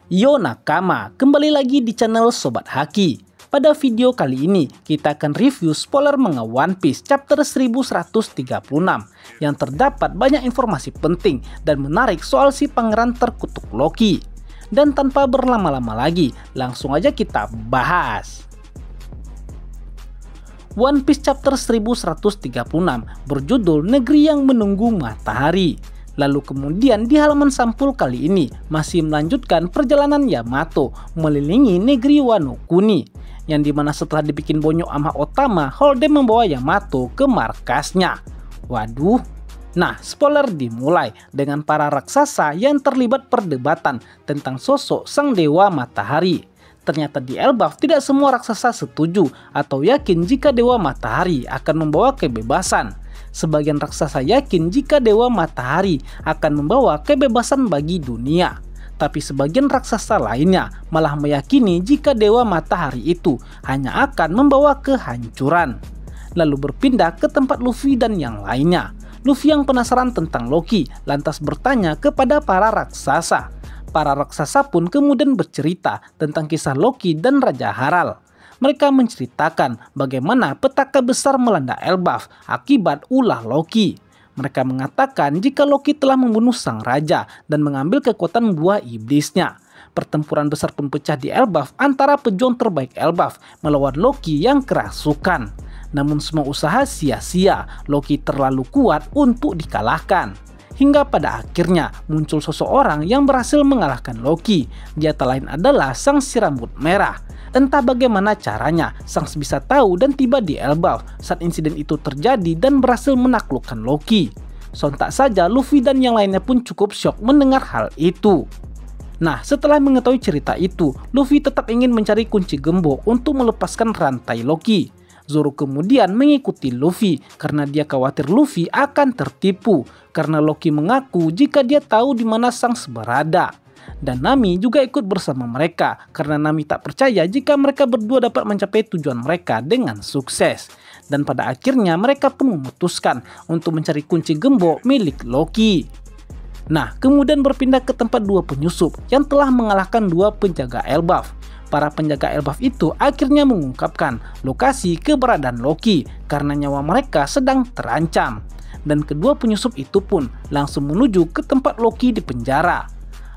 Yo Nakama, kembali lagi di channel Sobat Haki. Pada video kali ini, kita akan review spoiler manga One Piece chapter 1136 yang terdapat banyak informasi penting dan menarik soal si pangeran terkutuk Loki. Dan tanpa berlama-lama lagi, langsung aja kita bahas. One Piece chapter 1136 berjudul Negeri yang Menunggu Matahari. Lalu kemudian di halaman sampul kali ini masih melanjutkan perjalanan Yamato mengelilingi negeri Wano Kuni, yang dimana setelah dibikin bonyok sama Otama, Holden membawa Yamato ke markasnya. Waduh. Nah, spoiler dimulai dengan para raksasa yang terlibat perdebatan tentang sosok sang dewa matahari. Ternyata di Elbaf tidak semua raksasa setuju atau yakin jika dewa matahari akan membawa kebebasan. Sebagian raksasa yakin jika dewa matahari akan membawa kebebasan bagi dunia. Tapi sebagian raksasa lainnya malah meyakini jika dewa matahari itu hanya akan membawa kehancuran. Lalu berpindah ke tempat Luffy dan yang lainnya. Luffy yang penasaran tentang Loki lantas bertanya kepada para raksasa. Para raksasa pun kemudian bercerita tentang kisah Loki dan Raja Harald. Mereka menceritakan bagaimana petaka besar melanda Elbaf akibat ulah Loki. Mereka mengatakan jika Loki telah membunuh sang raja dan mengambil kekuatan buah iblisnya. Pertempuran besar pun pecah di Elbaf antara pejuang terbaik Elbaf melawan Loki yang kerasukan. Namun semua usaha sia-sia, Loki terlalu kuat untuk dikalahkan. Hingga pada akhirnya muncul seseorang yang berhasil mengalahkan Loki. Dia tak lain adalah sang si rambut merah. Entah bagaimana caranya, Shanks bisa tahu dan tiba di Elbaf saat insiden itu terjadi dan berhasil menaklukkan Loki. Sontak saja Luffy dan yang lainnya pun cukup syok mendengar hal itu. Nah, setelah mengetahui cerita itu, Luffy tetap ingin mencari kunci gembok untuk melepaskan rantai Loki. Zoro kemudian mengikuti Luffy karena dia khawatir Luffy akan tertipu karena Loki mengaku jika dia tahu di mana Shanks berada. Dan Nami juga ikut bersama mereka karena Nami tak percaya jika mereka berdua dapat mencapai tujuan mereka dengan sukses. Dan pada akhirnya mereka pun memutuskan untuk mencari kunci gembok milik Loki. Nah, kemudian berpindah ke tempat dua penyusup yang telah mengalahkan dua penjaga Elbaf. Para penjaga Elbaf itu akhirnya mengungkapkan lokasi keberadaan Loki karena nyawa mereka sedang terancam. Dan kedua penyusup itu pun langsung menuju ke tempat Loki di penjara.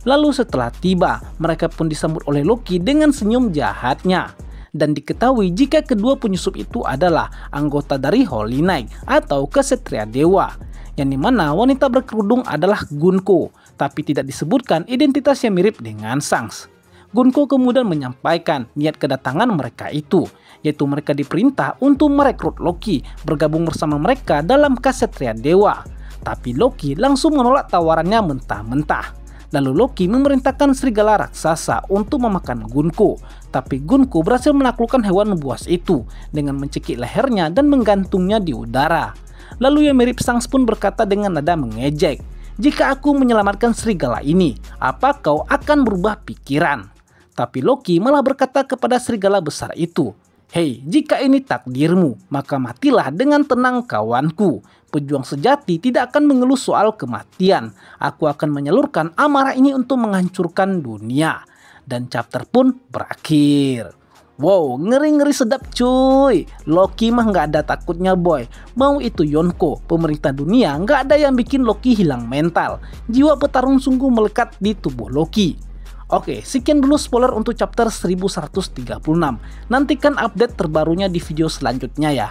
Lalu setelah tiba, mereka pun disambut oleh Loki dengan senyum jahatnya. Dan diketahui jika kedua penyusup itu adalah anggota dari Holy Knight atau Kesatria Dewa. Yang dimana wanita berkerudung adalah Gunko, tapi tidak disebutkan identitas yang mirip dengan Shanks. Gunko kemudian menyampaikan niat kedatangan mereka itu, yaitu mereka diperintah untuk merekrut Loki bergabung bersama mereka dalam Kesatria Dewa. Tapi Loki langsung menolak tawarannya mentah-mentah. Lalu Loki memerintahkan serigala raksasa untuk memakan Gunko. Tapi Gunko berhasil menaklukkan hewan buas itu dengan mencekik lehernya dan menggantungnya di udara. Lalu yang mirip Shanks pun berkata dengan nada mengejek, "Jika aku menyelamatkan serigala ini, apa kau akan berubah pikiran?" Tapi Loki malah berkata kepada serigala besar itu, "Hei, jika ini takdirmu, maka matilah dengan tenang kawanku. Pejuang sejati tidak akan mengeluh soal kematian. Aku akan menyalurkan amarah ini untuk menghancurkan dunia." Dan chapter pun berakhir. Wow, ngeri-ngeri sedap cuy. Loki mah nggak ada takutnya boy. Mau itu Yonko, pemerintah dunia, nggak ada yang bikin Loki hilang mental. Jiwa petarung sungguh melekat di tubuh Loki. Oke, sekian dulu spoiler untuk chapter 1136. Nantikan update terbarunya di video selanjutnya ya.